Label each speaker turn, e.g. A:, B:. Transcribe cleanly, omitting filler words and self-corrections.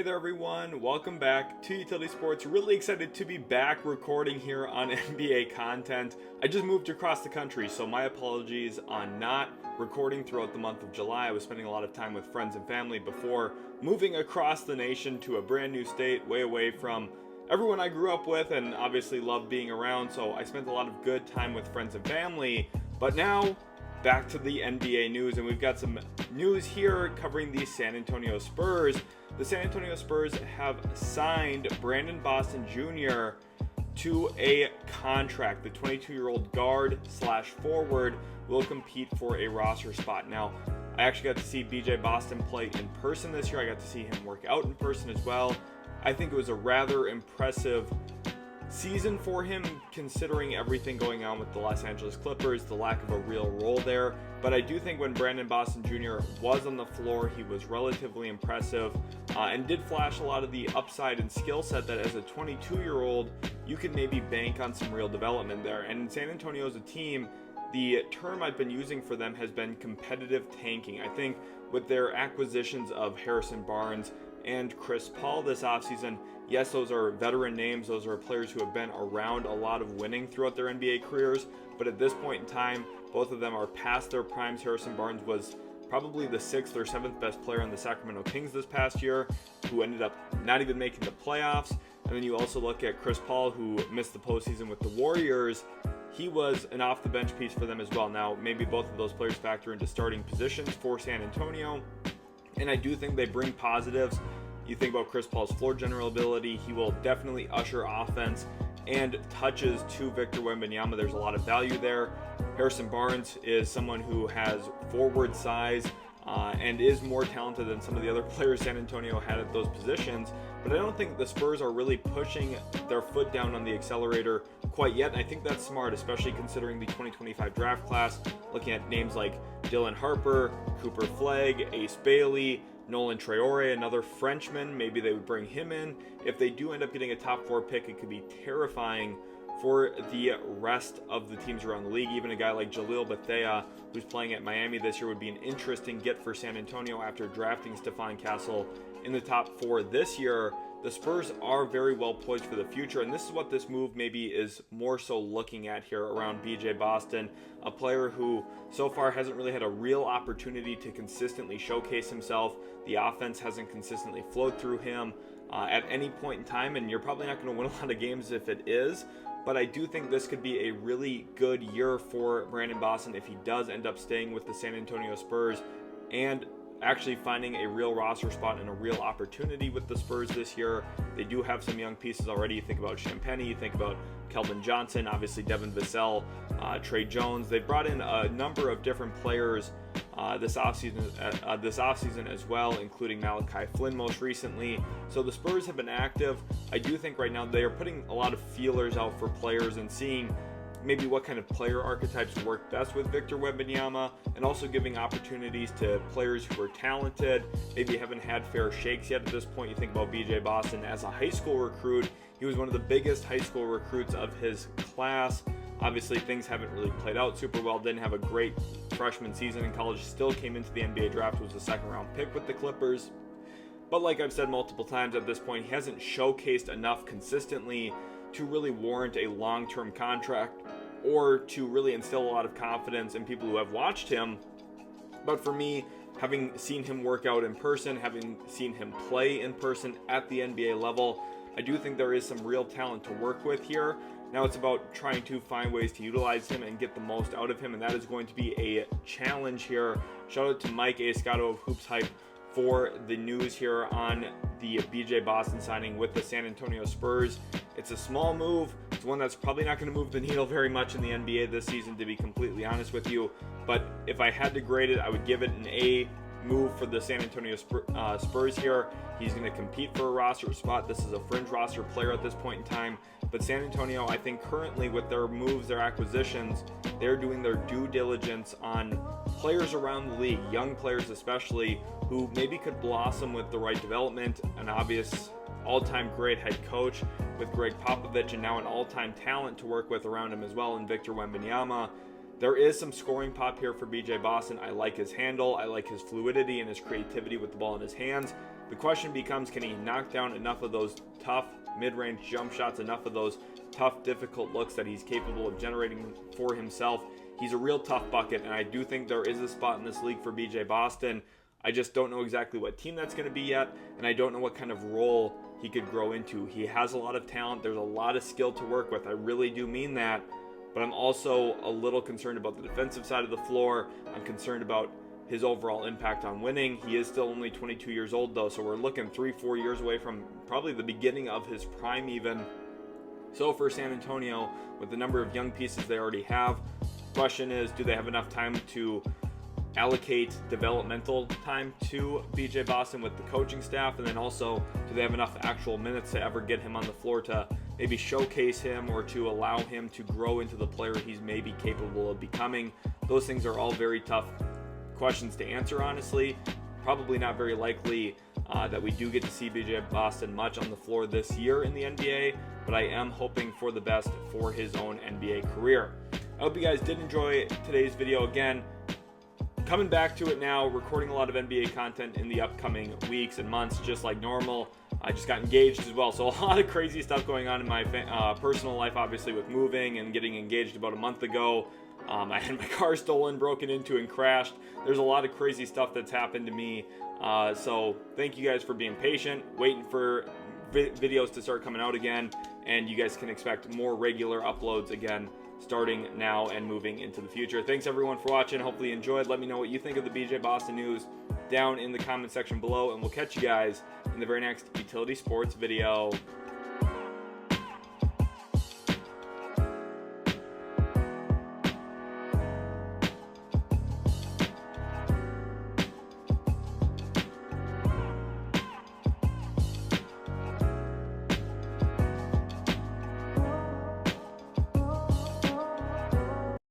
A: there everyone, welcome back to Utility Sports. Really excited to be back recording here on NBA content. I just moved across the country, so my apologies on not recording throughout the month of July. I was spending a lot of time with friends and family before moving across the nation to a brand new state, way away from everyone I grew up with and obviously love being around, so I spent a lot of good time with friends and family. But now, back to the NBA news, and we've got some news here covering the San Antonio Spurs. The San Antonio Spurs have signed Brandon Boston Jr. to a contract. The 22-year-old guard / forward will compete for a roster spot. Now, I actually got to see BJ Boston play in person this year. I got to see him work out in person as well. I think it was a rather impressive season for him, considering everything going on with the Los Angeles Clippers, the lack of a real role there. But I do think when Brandon Boston Jr. was on the floor, he was relatively impressive and did flash a lot of the upside and skill set that as a 22-year-old, you can maybe bank on some real development there. And San Antonio as a team, the term I've been using for them has been competitive tanking. I think with their acquisitions of Harrison Barnes and Chris Paul this offseason, yes, those are veteran names. Those are players who have been around a lot of winning throughout their NBA careers. But at this point in time, both of them are past their primes. Harrison Barnes was probably the 6th or 7th best player on the Sacramento Kings this past year, who ended up not even making the playoffs. And then you also look at Chris Paul, who missed the postseason with the Warriors. He was an off-the-bench piece for them as well. Now, maybe both of those players factor into starting positions for San Antonio. And I do think they bring positives. You think about Chris Paul's floor general ability, he will definitely usher offense and touches to Victor Wembanyama. There's a lot of value there. Harrison Barnes is someone who has forward size and is more talented than some of the other players San Antonio had at those positions. But I don't think the Spurs are really pushing their foot down on the accelerator quite yet. And I think that's smart, especially considering the 2025 draft class, looking at names like Dylan Harper, Cooper Flagg, Ace Bailey, Nolan Traore, another Frenchman. Maybe they would bring him in. If they do end up getting a top 4 pick, it could be terrifying for the rest of the teams around the league. Even a guy like Jalil Bethea, who's playing at Miami this year, would be an interesting get for San Antonio after drafting Stephon Castle in the top 4 this year. The Spurs are very well poised for the future, and this is what this move maybe is more so looking at here around BJ Boston, a player who so far hasn't really had a real opportunity to consistently showcase himself. The offense hasn't consistently flowed through him at any point in time, and you're probably not going to win a lot of games if it is. But I do think this could be a really good year for Brandon Boston if he does end up staying with the San Antonio Spurs and actually finding a real roster spot and a real opportunity with the Spurs this year. They do have some young pieces already. You think about Champagnie, you think about Keldon Johnson, obviously Devin Vassell, Trey Jones. They brought in a number of different players this offseason as well, including Malachi Flynn most recently. So the Spurs have been active. I do think right now they are putting a lot of feelers out for players and seeing maybe what kind of player archetypes work best with Victor Wembanyama, and also giving opportunities to players who are talented, maybe haven't had fair shakes yet at this point. You think about BJ Boston as a high school recruit. He was one of the biggest high school recruits of his class. Obviously, things haven't really played out super well. Didn't have a great freshman season in college. Still came into the NBA draft, was a second-round pick with the Clippers. But like I've said multiple times at this point, he hasn't showcased enough consistently to really warrant a long-term contract or to really instill a lot of confidence in people who have watched him. But for me, having seen him work out in person, having seen him play in person at the NBA level, I do think there is some real talent to work with here. Now it's about trying to find ways to utilize him and get the most out of him, and that is going to be a challenge here. Shout out to Mike Escato of Hoops Hype for the news here on the BJ Boston signing with the San Antonio Spurs. It's a small move. It's one that's probably not going to move the needle very much in the NBA this season, to be completely honest with you. But if I had to grade it, I would give it an A move for the San Antonio Spurs here. He's going to compete for a roster spot. This is a fringe roster player at this point in time. But San Antonio, I think currently with their moves, their acquisitions, they're doing their due diligence on players around the league, young players especially, who maybe could blossom with the right development. An obvious all-time great head coach with Greg Popovich, and now an all-time talent to work with around him as well in Victor Wembanyama. There is some scoring pop here for BJ Boston. I like his handle. I like his fluidity and his creativity with the ball in his hands. The question becomes, can he knock down enough of those tough mid-range jump shots, enough of those tough, difficult looks that he's capable of generating for himself? He's a real tough bucket, and I do think there is a spot in this league for BJ Boston. I just don't know exactly what team that's going to be yet, and I don't know what kind of role he could grow into. He has a lot of talent. There's a lot of skill to work with. I really do mean that. But I'm also a little concerned about the defensive side of the floor. I'm concerned about his overall impact on winning. He is still only 22 years old, though, so we're looking 3-4 years away from probably the beginning of his prime even. So for San Antonio, with the number of young pieces they already have, the question is, do they have enough time to allocate developmental time to BJ Boston with the coaching staff? And then also, do they have enough actual minutes to ever get him on the floor to maybe showcase him or to allow him to grow into the player he's maybe capable of becoming? Those things are all very tough questions to answer, honestly. Probably not very likely that we do get to see BJ Boston much on the floor this year in the NBA, but I am hoping for the best for his own NBA career. I hope you guys did enjoy today's video. Again, coming back to it now, recording a lot of NBA content in the upcoming weeks and months, just like normal. I just got engaged as well, so a lot of crazy stuff going on in my personal life, obviously with moving and getting engaged about a month ago. I had my car stolen, broken into, and crashed. There's a lot of crazy stuff that's happened to me. So thank you guys for being patient, waiting for videos to start coming out again, and you guys can expect more regular uploads again starting now and moving into the future. Thanks everyone for watching. Hopefully you enjoyed. Let me know what you think of the BJ Boston news down in the comment section below, and we'll catch you guys in the very next Utility Sports video.